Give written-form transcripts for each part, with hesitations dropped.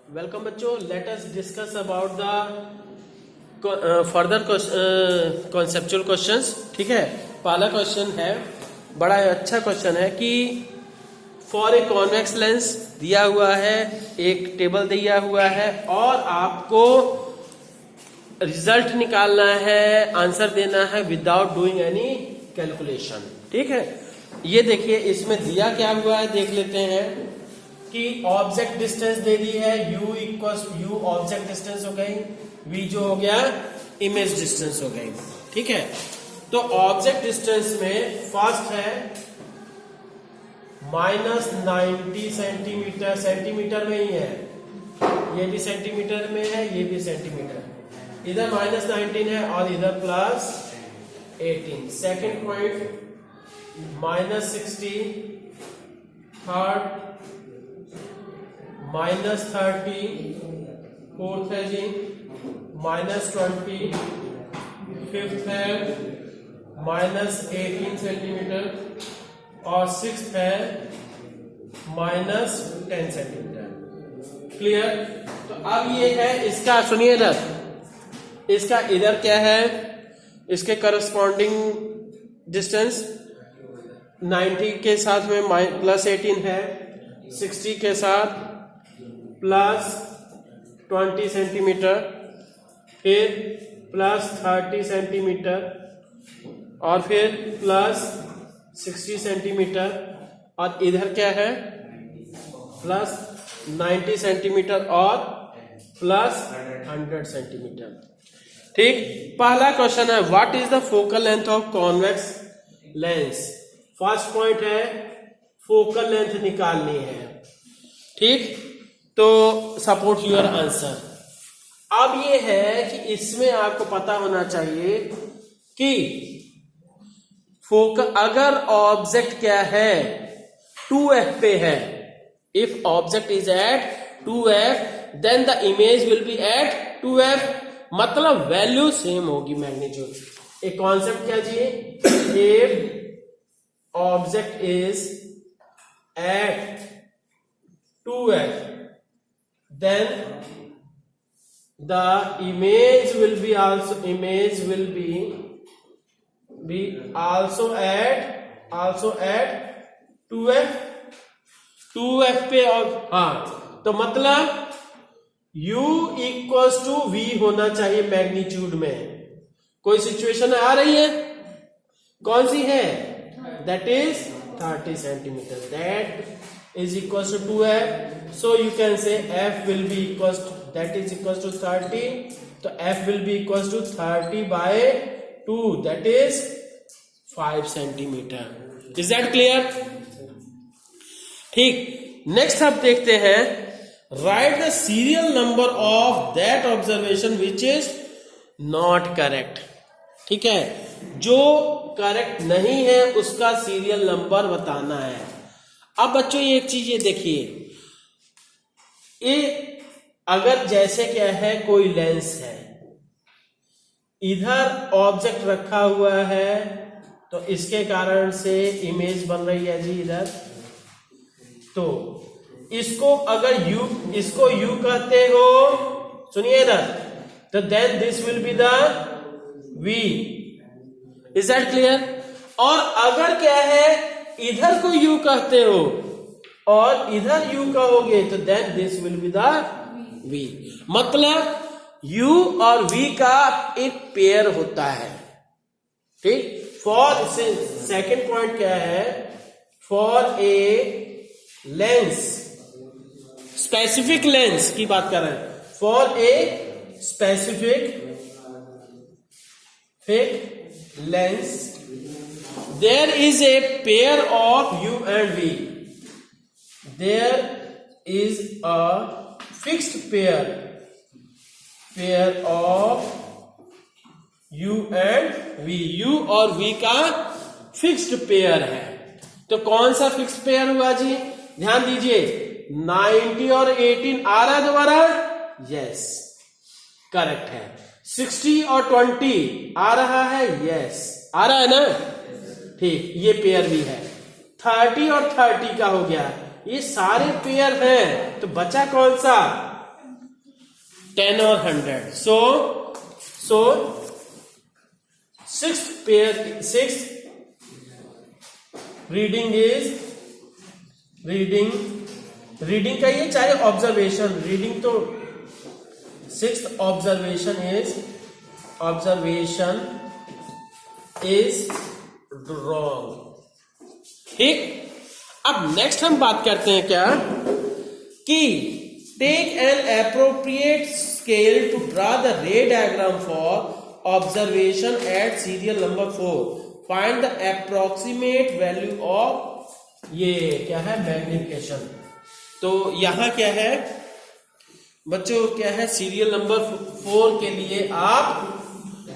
Welcome बच्चों, let us discuss about the further conceptual questions. ठीक है, पहला क्वेश्चन है, बड़ा अच्छा क्वेश्चन है कि फॉर ए कॉन्वेक्स लेंस दिया हुआ है, एक टेबल दिया हुआ है और आपको रिजल्ट निकालना है, आंसर देना है विदाउट डूइंग एनी कैलकुलेशन। ठीक है, ये देखिए इसमें दिया क्या हुआ है, देख लेते हैं कि ऑब्जेक्ट डिस्टेंस दे दी है, u equal you object distance हो गई, v जो हो गया इमेज डिस्टेंस हो गई। ठीक है, तो ऑब्जेक्ट डिस्टेंस में फर्स्ट है -90 सेंटीमीटर, सेंटीमीटर में ही है, ये भी सेंटीमीटर में है, ये भी सेंटीमीटर, इधर -19 है और इधर +18। सेकेंड पॉइंट -60, थर्ड -30, फोर्थ है जी -20, फिफ्थ है -18 सेंटीमीटर और सिक्स्थ है -10 सेंटीमीटर। क्लियर? तो अब ये है इसका, सुनिए इधर, इसका इधर क्या है, इसके करस्पॉन्डिंग डिस्टेंस 90 के साथ में +18 है, 60 के साथ +20 सेंटीमीटर, फिर +30 सेंटीमीटर और फिर +60 सेंटीमीटर और इधर क्या है +90 सेंटीमीटर और +100 सेंटीमीटर। ठीक, पहला क्वेश्चन है what is the focal length of convex lens. First point है फोकल लेंथ निकालनी है। ठीक, तो सपोर्ट योर आंसर। अब ये है कि इसमें आपको पता होना चाहिए कि फोकल, अगर ऑब्जेक्ट क्या है 2f पे है, if object is at 2f then the image will be at 2f, मतलब वैल्यू सेम होगी, मैग्नीट्यूड। एक कॉन्सेप्ट क्या जी, if object is at 2f then the image will be also at 2f पे। और हाँ, तो मतलब u इक्वल्स टू v होना चाहिए मैग्नीट्यूड में। कोई सिचुएशन आ रही है, कौन सी है, that is 30 centimetre, that is equals to 2f, so you can say f will be equals to, that is equals to 30, so f will be equals to 30 by 2, that is 5 centimeter. Is that clear? ठीक, next आप देखते हैं, write the serial number of that observation which is not correct. ठीक है, जो correct नहीं है उसका सीरियल नंबर बताना है। अब बच्चों ये एक चीज ये देखिए, ये अगर जैसे क्या है, कोई लेंस है, इधर ऑब्जेक्ट रखा हुआ है, तो इसके कारण से इमेज बन रही है जी इधर, तो इसको अगर इसको u कहते हो, सुनिए इधर, तो then this will be the v। Is that clear? और अगर क्या है, इधर को u कहते हो और इधर u कहोगे, तो then this will be the v, मतलब u और v का एक पेयर होता है। ठीक, फॉर सेकेंड पॉइंट क्या है, for a lens, specific lens की बात कर रहे हैं, for a specific lens there is a pair of u and v, there is a fixed pair of u and v, u और v का fixed pair है। तो कौन सा फिक्स्ड पेयर हुआ जी, ध्यान दीजिए, 90 और 18 आ रहा है दोबारा, यस करेक्ट है। 60 और 20 आ रहा है, यस आ रहा है ना, ठीक, ये पेयर भी है। 30 और 30 का हो गया, ये सारे पेयर हैं, तो बचा कौन सा, 10 और 100. So sixth reading is reading का ये चाहे ऑब्जर्वेशन रीडिंग तो सिक्स्थ ऑब्जर्वेशन इज रॉन्ग. ठीक. अब नेक्स्ट हम बात करते हैं क्या कि take an appropriate scale to draw the ray diagram for observation at serial number 4. Find the approximate value of ये क्या है मैग्निफिकेशन. तो यहां क्या है बच्चों, क्या है सीरियल नंबर 4 के लिए आप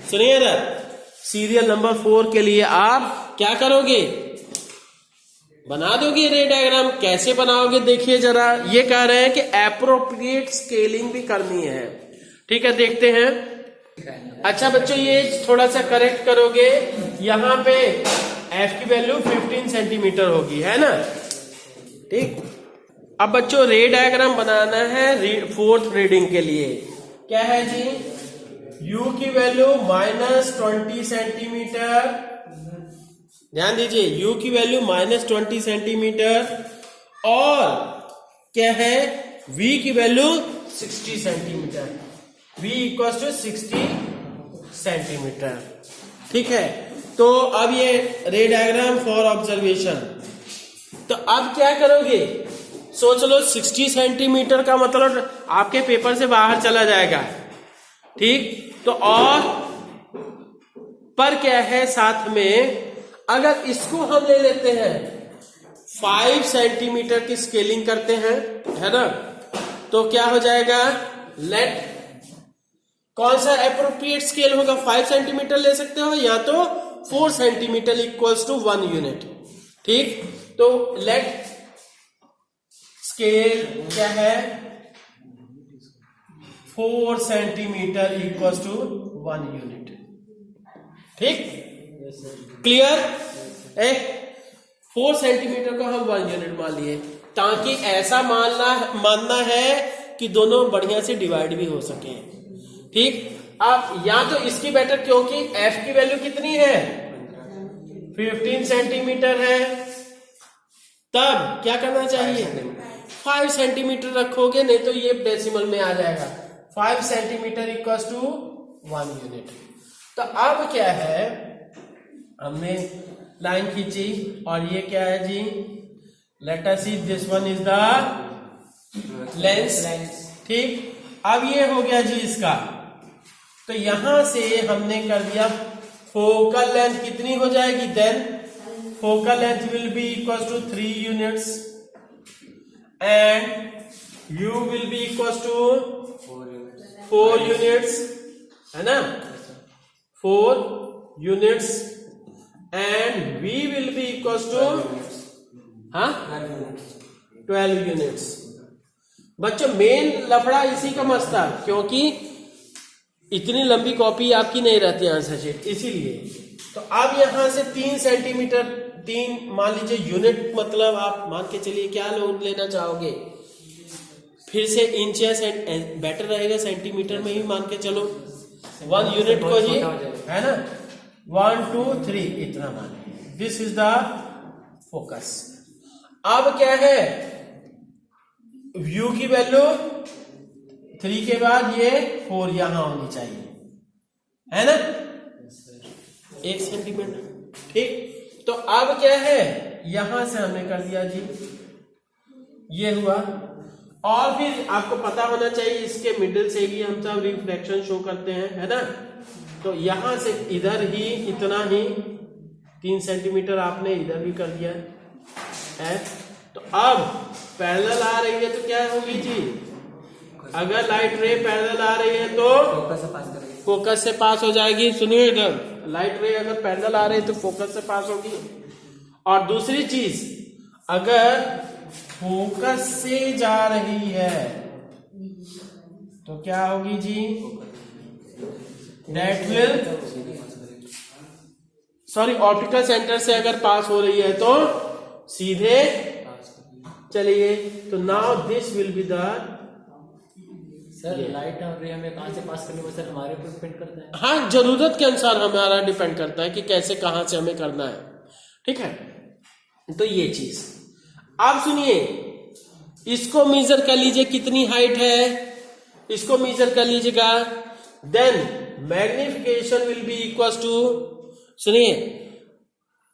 सुनिए ना, सीरियल नंबर 4 के लिए आप क्या करोगे, बना दोगे रे डायग्राम. कैसे बनाओगे देखिए जरा. ये कह रहे हैं कि एप्रोप्रिएट स्केलिंग भी करनी है. ठीक है, देखते हैं. अच्छा बच्चों, ये थोड़ा सा करेक्ट करोगे. यहां पे एफ की वैल्यू 15 सेंटीमीटर होगी, है ना. ठीक. अब बच्चों रे डायग्राम बनाना है फोर्थ रीडिंग के लिए. क्या है जी, U की वैल्यू -20 सेंटीमीटर. ध्यान दीजिए, U की वैल्यू -20 सेंटीमीटर और क्या है V की value 60 centimetre. V equal to 60 centimetre. ठीक है. तो अब ये रे डायग्राम फॉर ऑब्जर्वेशन. तो अब क्या करोगे, सोच लो 60 सेंटीमीटर का मतलब आपके पेपर से बाहर चला जाएगा. ठीक. तो और पर क्या है साथ में, अगर इसको हम ले लेते हैं 5 सेंटीमीटर की स्केलिंग करते हैं, है ना, तो क्या हो जाएगा. लेट कौन सा एप्रोप्रिएट स्केल होगा, 5 सेंटीमीटर ले सकते हो या तो 4 सेंटीमीटर इक्वल्स टू 1 यूनिट. ठीक. तो लेट स्केल क्या है 4 सेंटीमीटर इक्वल्स टू 1 यूनिट. ठीक. क्लियर. 4 सेंटीमीटर को हम 1 यूनिट मान लिए, ताकि ऐसा मानना है कि दोनों बढ़िया से डिवाइड भी हो सके. ठीक. अब या तो इसकी बेटर, क्योंकि एफ की वैल्यू कितनी है 15 सेंटीमीटर है, तब क्या करना चाहिए 5 सेंटीमीटर रखोगे, नहीं तो ये डेसिमल में आ जाएगा. 5 सेंटीमीटर इक्वल्स टू 1 यूनिट. तो अब क्या है, हमने लाइन खींची और ये क्या है जी, let us see this one is the lens. ठीक. अब ये हो गया जी इसका. तो यहां से हमने कर दिया फोकल लेंथ कितनी हो जाएगी, then focal length will be equal to 3 units and U will be equal to 4 units, है ना, 4 units and V will be equal to 12 units. बच्चों मेन लफड़ा इसी का मसला, क्योंकि इतनी लंबी कॉपी आपकी नहीं रहती आंसर शीट, इसीलिए. तो अब यहां से 3 सेंटीमीटर 3 मान लीजिए यूनिट, मतलब आप मान के चलिए क्या लेना चाहोगे, फिर से इंच या बेटर रहेगा सेंटीमीटर में ही मान के चलो. 1 यूनिट को ही, है ना, 1 2 3 इतना माने. This is the focus. अब क्या है, U की वैल्यू 3 के बाद ये 4 यहां होनी चाहिए, है ना, 1 सेंटीमीटर. ठीक. तो अब क्या है, यहां से हमने कर दिया जी, ये हुआ. और फिर आपको पता होना चाहिए इसके मिडिल से ही हम सब रिफ्लेक्शन शो करते हैं, है ना. तो यहां से इधर ही इतना ही 3 सेंटीमीटर आपने इधर भी कर दिया है. तो अब पैरेलल आ रही है तो क्या होगी जी, अगर लाइट रे पैरेलल आ रही है तो फोकस से पास हो जाएगी. सुनिए इधर, लाइट रे अगर पैरेलल आ रही है तो फोकस से पास होगी. और दूसरी चीज, अगर फोकस से जा रही है तो क्या होगी जी, डेट विल ऑप्टिकल सेंटर से अगर पास हो रही है तो सीधे चलिए. तो now this will be the sir light और रे हमें कहाँ से पास करनी है सर, हमारे ऊपर डिपेंड करता है। हाँ, जरूरत के अनुसार हमारा डिपेंड करता है कि कैसे कहां से हमें करना है, ठीक है। तो ये चीज आप सुनिए, इसको मेजर कर लीजिए कितनी हाइट है, इसको मेजर कर लीजिएगा, then magnification will be equal to, सुनिए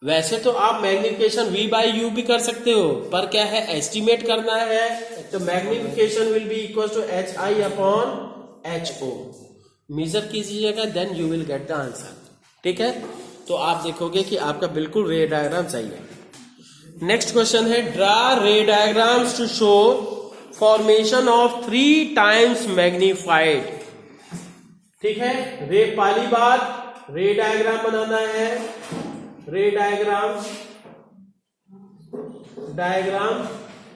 वैसे तो आप मैग्निफिकेशन v बाई यू भी कर सकते हो, पर क्या है एस्टिमेट करना है, तो magnification will be equal to H I upon H O, measure कीजिएगा then you will get the answer, ठीक है। तो आप देखोगे कि आपका बिल्कुल रे डायग्राम सही है। नेक्स्ट क्वेश्चन है, draw ray diagrams to show formation of 3 times magnified, ठीक है। रे पहली बात रे डायग्राम बनाना है, रे डायग्राम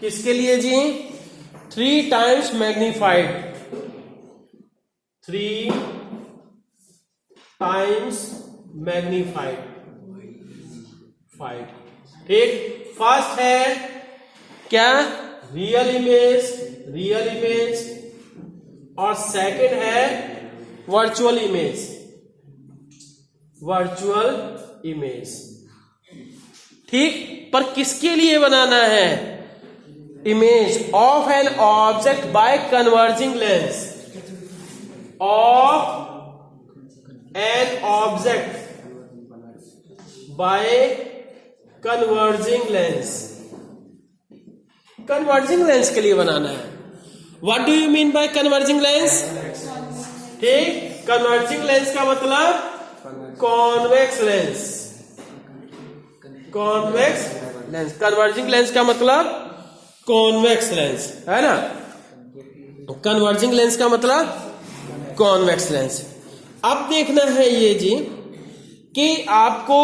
किसके लिए जी, 3 टाइम्स मैग्निफाइड, 3 टाइम्स मैग्निफाइड, ठीक। फर्स्ट है क्या, रियल इमेज और सेकंड है वर्चुअल इमेज, ठीक। पर किसके लिए बनाना है, image of an object by converging lens, of an object by converging lens के लिए बनाना है। What do you mean by converging lens, ठीक। कन्वर्जिंग लेंस का मतलब कॉन्वेक्स लेंस, कन्वर्जिंग लेंस का मतलब कॉन्वेक्स लेंस है ना, कन्वर्जिंग लेंस का मतलब कॉन्वेक्स लेंस। अब देखना है ये जी कि आपको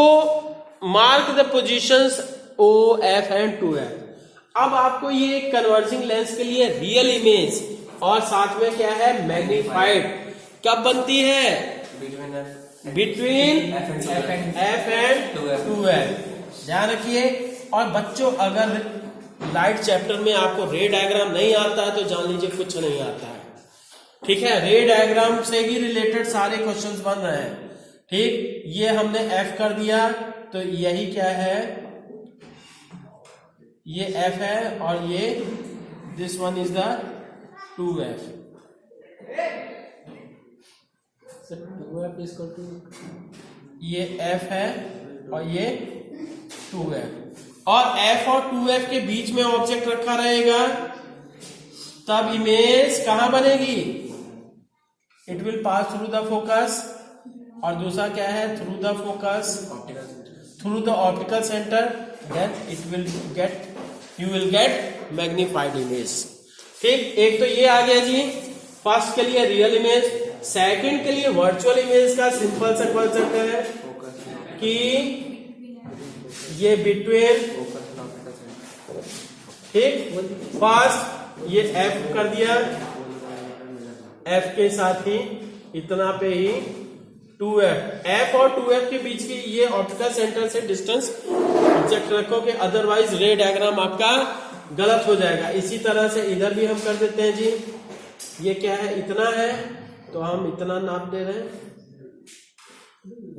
mark the positions O F and 2f। अब आपको ये कन्वर्जिंग लेंस के लिए रियल इमेज और साथ में क्या है मैग्नीफाइड कब बनती है, बिटवीन एफ एंड 2f, ध्यान रखिए। और बच्चों अगर लाइट चैप्टर में आपको रे डायग्राम नहीं आता है तो जान लीजिए कुछ नहीं आता है, ठीक है। रे डायग्राम से ही रिलेटेड सारे क्वेश्चंस बन रहे हैं, ठीक। ये हमने एफ कर दिया तो यही क्या है, ये एफ है और ये this one is the 2f, ये f है और ये 2f, और f और 2f के बीच में ऑब्जेक्ट रखा रहेगा तब इमेज कहां बनेगी, it will pass through the focus, और दूसरा क्या है through the focus, through the optical centre, then it will get, you will get magnified image, ठीक। एक तो ये आ गया जी फर्स्ट के लिए रियल इमेज, सेकंड के लिए वर्चुअल इमेज का सिंपल सा कॉन्सेप्ट है कि ये बिटवीन, ठीक। फर्स्ट ये f कर दिया, f के साथ ही इतना पे ही 2f, f और 2f के बीच की ये ऑप्टिकल सेंटर से डिस्टेंस एग्जैक्ट रखोगे, अदरवाइज रे डायग्राम आपका गलत हो जाएगा। इसी तरह से इधर भी हम कर देते हैं जी, ये क्या है इतना है तो हम इतना नाप दे रहे हैं,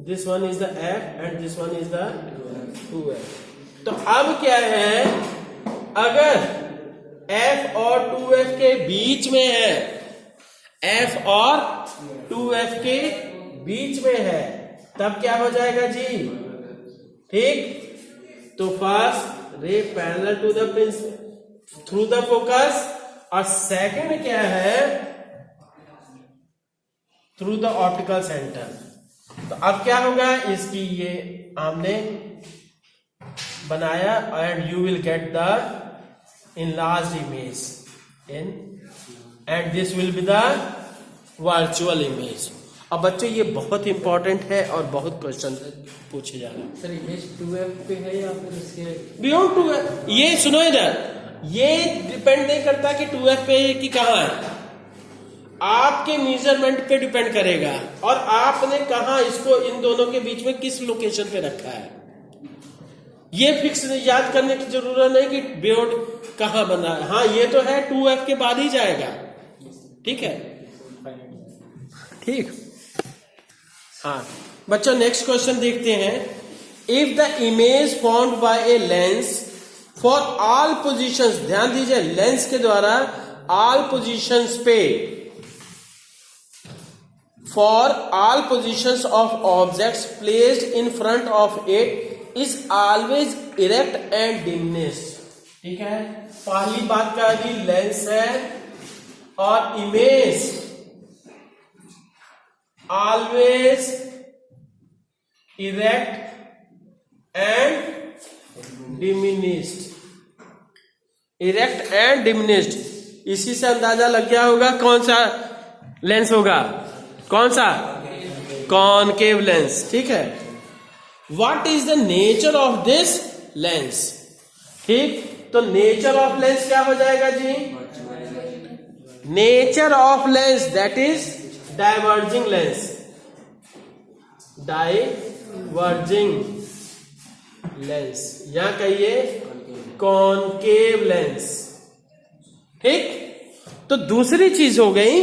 this one is the f and this one is the 2f। तो अब क्या है, अगर f और 2f के बीच में है, f और 2f के बीच में है, तब क्या हो जाएगा जी, ठीक। तो first ray parallel to the principal through the focus, और सेकंड क्या है थ्रू द ऑप्टिकल सेंटर। तो अब क्या होगा, इसकी ये हमने बनाया and you will get the enlarged image in and this will be the virtual image। अब बच्चों ये बहुत इंपॉर्टेंट है और बहुत क्वेश्चन पूछे जा रहे हैं। सर इमेज 2f पे है या फिर उसके बियॉन्ड 2f, ये सुनो इधर, ये डिपेंड नहीं करता कि 2f पे कि कहाँ है, आपके मेजरमेंट पे डिपेंड करेगा और आपने कहा इसको इन दोनों के बीच में किस लोकेशन पे रखा है। ये फिक्स याद करने की जरूरत नहीं कि बियॉन्ड कहां बना है, हाँ ये तो है 2f के बाद ही जाएगा, ठीक है। इनफाइनाइट। ठीक। हाँ बच्चों, नेक्स्ट क्वेश्चन देखते हैं। If the image formed by a lens for all positions, ध्यान दीजिए, लेंस के द्वारा ऑल पोजीशंस पे, for all positions of objects placed in front of it is always erect and diminished. ठीक है, पहली बात क्या है, लेंस है और image always erect and diminished, erect and diminished. इसी से अंदाजा लग गया होगा कौन सा लेंस होगा, कौन सा, कॉनकेव लेंस। ठीक है, what is the nature of this lens. ठीक, तो नेचर ऑफ लेंस क्या हो जाएगा जी, nature of lens that is diverging lens, diverging lens, या कहिए कॉनकेव लेंस। ठीक, तो दूसरी चीज हो गई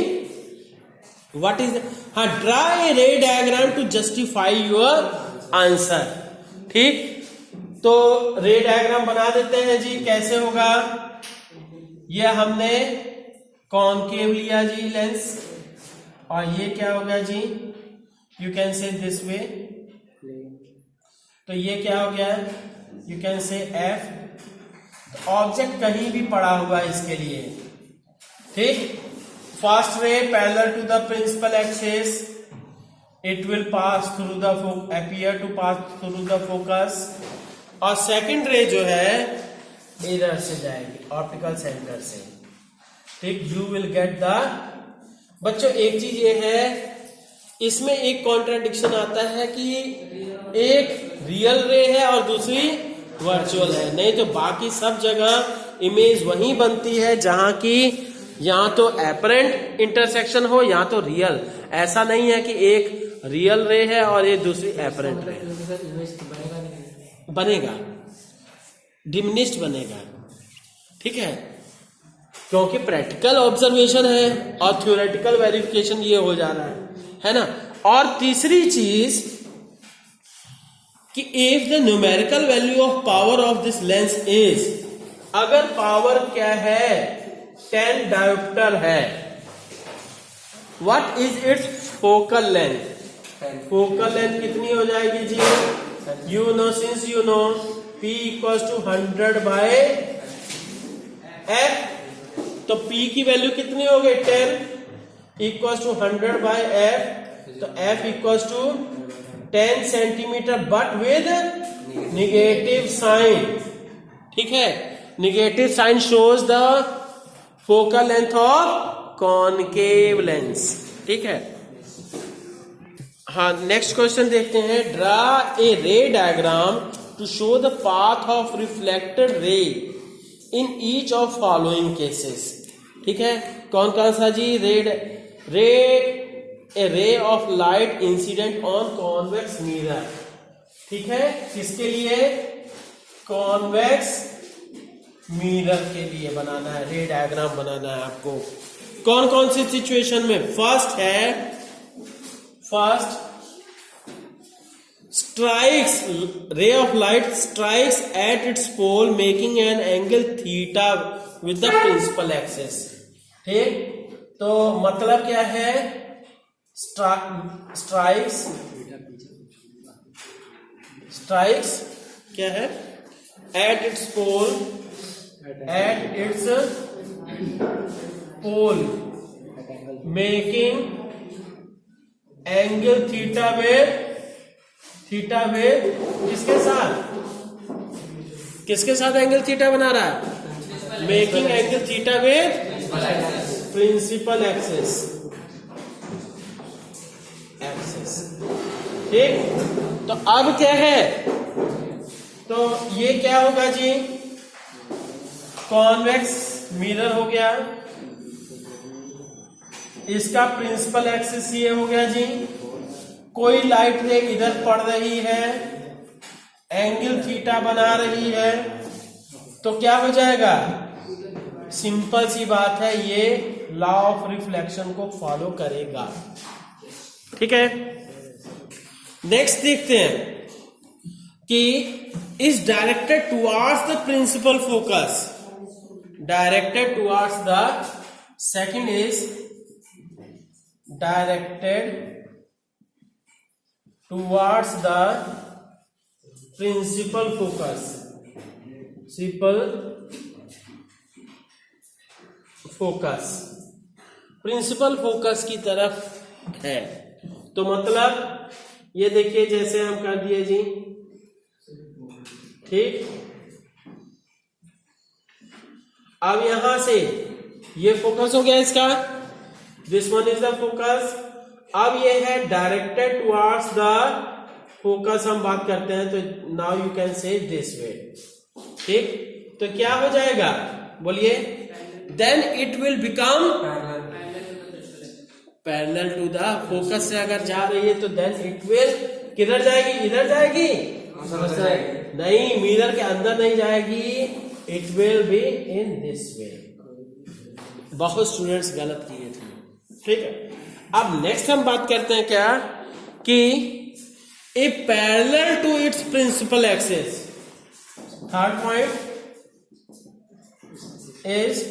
व्हाट इज, हाँ, draw a ray diagram to justify your answer. ठीक, तो रे डायग्राम बना देते हैं जी, कैसे होगा, ये हमने कॉनकेव लिया जी लेंस, और ये क्या होगा जी, you can say this way, तो ये क्या हो गया, you can say F, object कहीं भी पड़ा हुआ है इसके लिए। ठीक, first ray parallel to the principal axis, it will pass through the appear to pass through the focus, और सेकंड रे जो है इधर से जाएगी ऑप्टिकल सेंटर से। ठीक, यू विल गेट द, बच्चों एक चीज ये है, इसमें एक कॉन्ट्राडिक्शन आता है कि एक रियल रे है और दूसरी वर्चुअल है, नहीं तो बाकी सब जगह इमेज वहीं बनती है जहां की या तो एपरेंट इंटरसेक्शन हो या तो रियल। ऐसा नहीं है कि एक रियल रे है और ये दूसरी एपरेंट रे है, बनेगा, डिमिनिश्ड बनेगा। ठीक है, क्योंकि प्रैक्टिकल ऑब्जर्वेशन है और थ्योरेटिकल वेरिफिकेशन ये हो जा रहा है ना। और तीसरी चीज कि if the numerical value of power of this lens is, अगर पावर क्या है 10 डायोप्टर है, what is its focal length, focal length कितनी हो जाएगी जी, you know, since you know P equals to 100 by F, तो P की वैल्यू कितनी हो गई 10 इक्वल्स टू 100 बाय F, तो F equals to 10 centimetre but with negative sign. ठीक है, negative sign shows the focal length of concave lens. ठीक है, हाँ नेक्स्ट क्वेश्चन देखते हैं। Draw a ray diagram to show the path of reflected ray in each of following cases. ठीक है, कौन कौन सा जी, a ray of light incident on convex mirror. ठीक है, किसके लिए, कॉन्वेक्स मिरर के लिए बनाना है, रे डायग्राम बनाना है आपको। कौन कौन सी सिचुएशन में, फर्स्ट है, first strikes, ray of light strikes at its pole making an angle theta with the principal axis. ठीक, तो मतलब क्या है, स्ट्राइक्स क्या है, at its pole, at its pole making angle theta with किसके साथ एंगल थीटा बना रहा है, making angle theta with principal axis. ठीक, तो अब क्या है, तो ये क्या होगा जी, कॉन्वेक्स मिरर हो गया, इसका प्रिंसिपल एक्सिस ये हो गया जी, कोई लाइट रे इधर पड़ रही है, एंगल थीटा बना रही है, तो क्या हो जाएगा, सिंपल सी बात है, ये लॉ ऑफ रिफ्लेक्शन को फॉलो करेगा। ठीक है, नेक्स्ट देखते हैं कि is directed towards the principal focus, directed towards the, second is directed towards the principal focus, principal focus की तरफ है। तो मतलब ये देखिए जैसे हम कर दिए जी, ठीक। अब यहां से ये फोकस हो गया इसका, this one is the focus. अब ये है डायरेक्टेड टुवर्ड्स द फोकस, हम बात करते हैं तो now you can say this way, ठीक। तो क्या हो जाएगा बोलिए, then it will become parallel to the focus से अगर जा रही है तो देन इट विल किधर जाएगी, इधर जाएगी नहीं, मिरर के अंदर नहीं जाएगी, it will be in this way. बहुत स्टूडेंट्स गलत किए थे, ठीक है। अब नेक्स्ट हम बात करते हैं क्या कि a parallel to its principal axis, third point is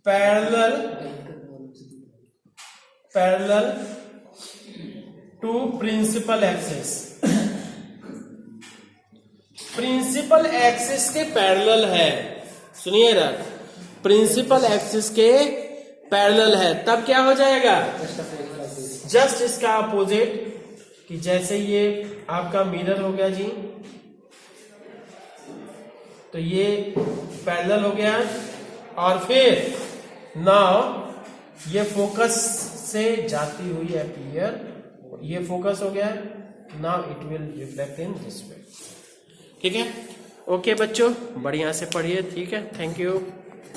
parallel to principal axis, principal axis के पैरेलल है, सुनिएगा, प्रिंसिपल एक्सिस के पैरेलल है, तब क्या हो जाएगा, जस्ट इसका अपोजिट, कि जैसे ये आपका मिरर हो गया जी, तो ये पैरेलल हो गया, और फिर नाउ ये फोकस से जाती हुई अपीयर, ये फोकस हो गया, now it will reflect in this way. ठीक है, ओके बच्चों, बढ़िया से पढ़िए, ठीक है, थैंक यू।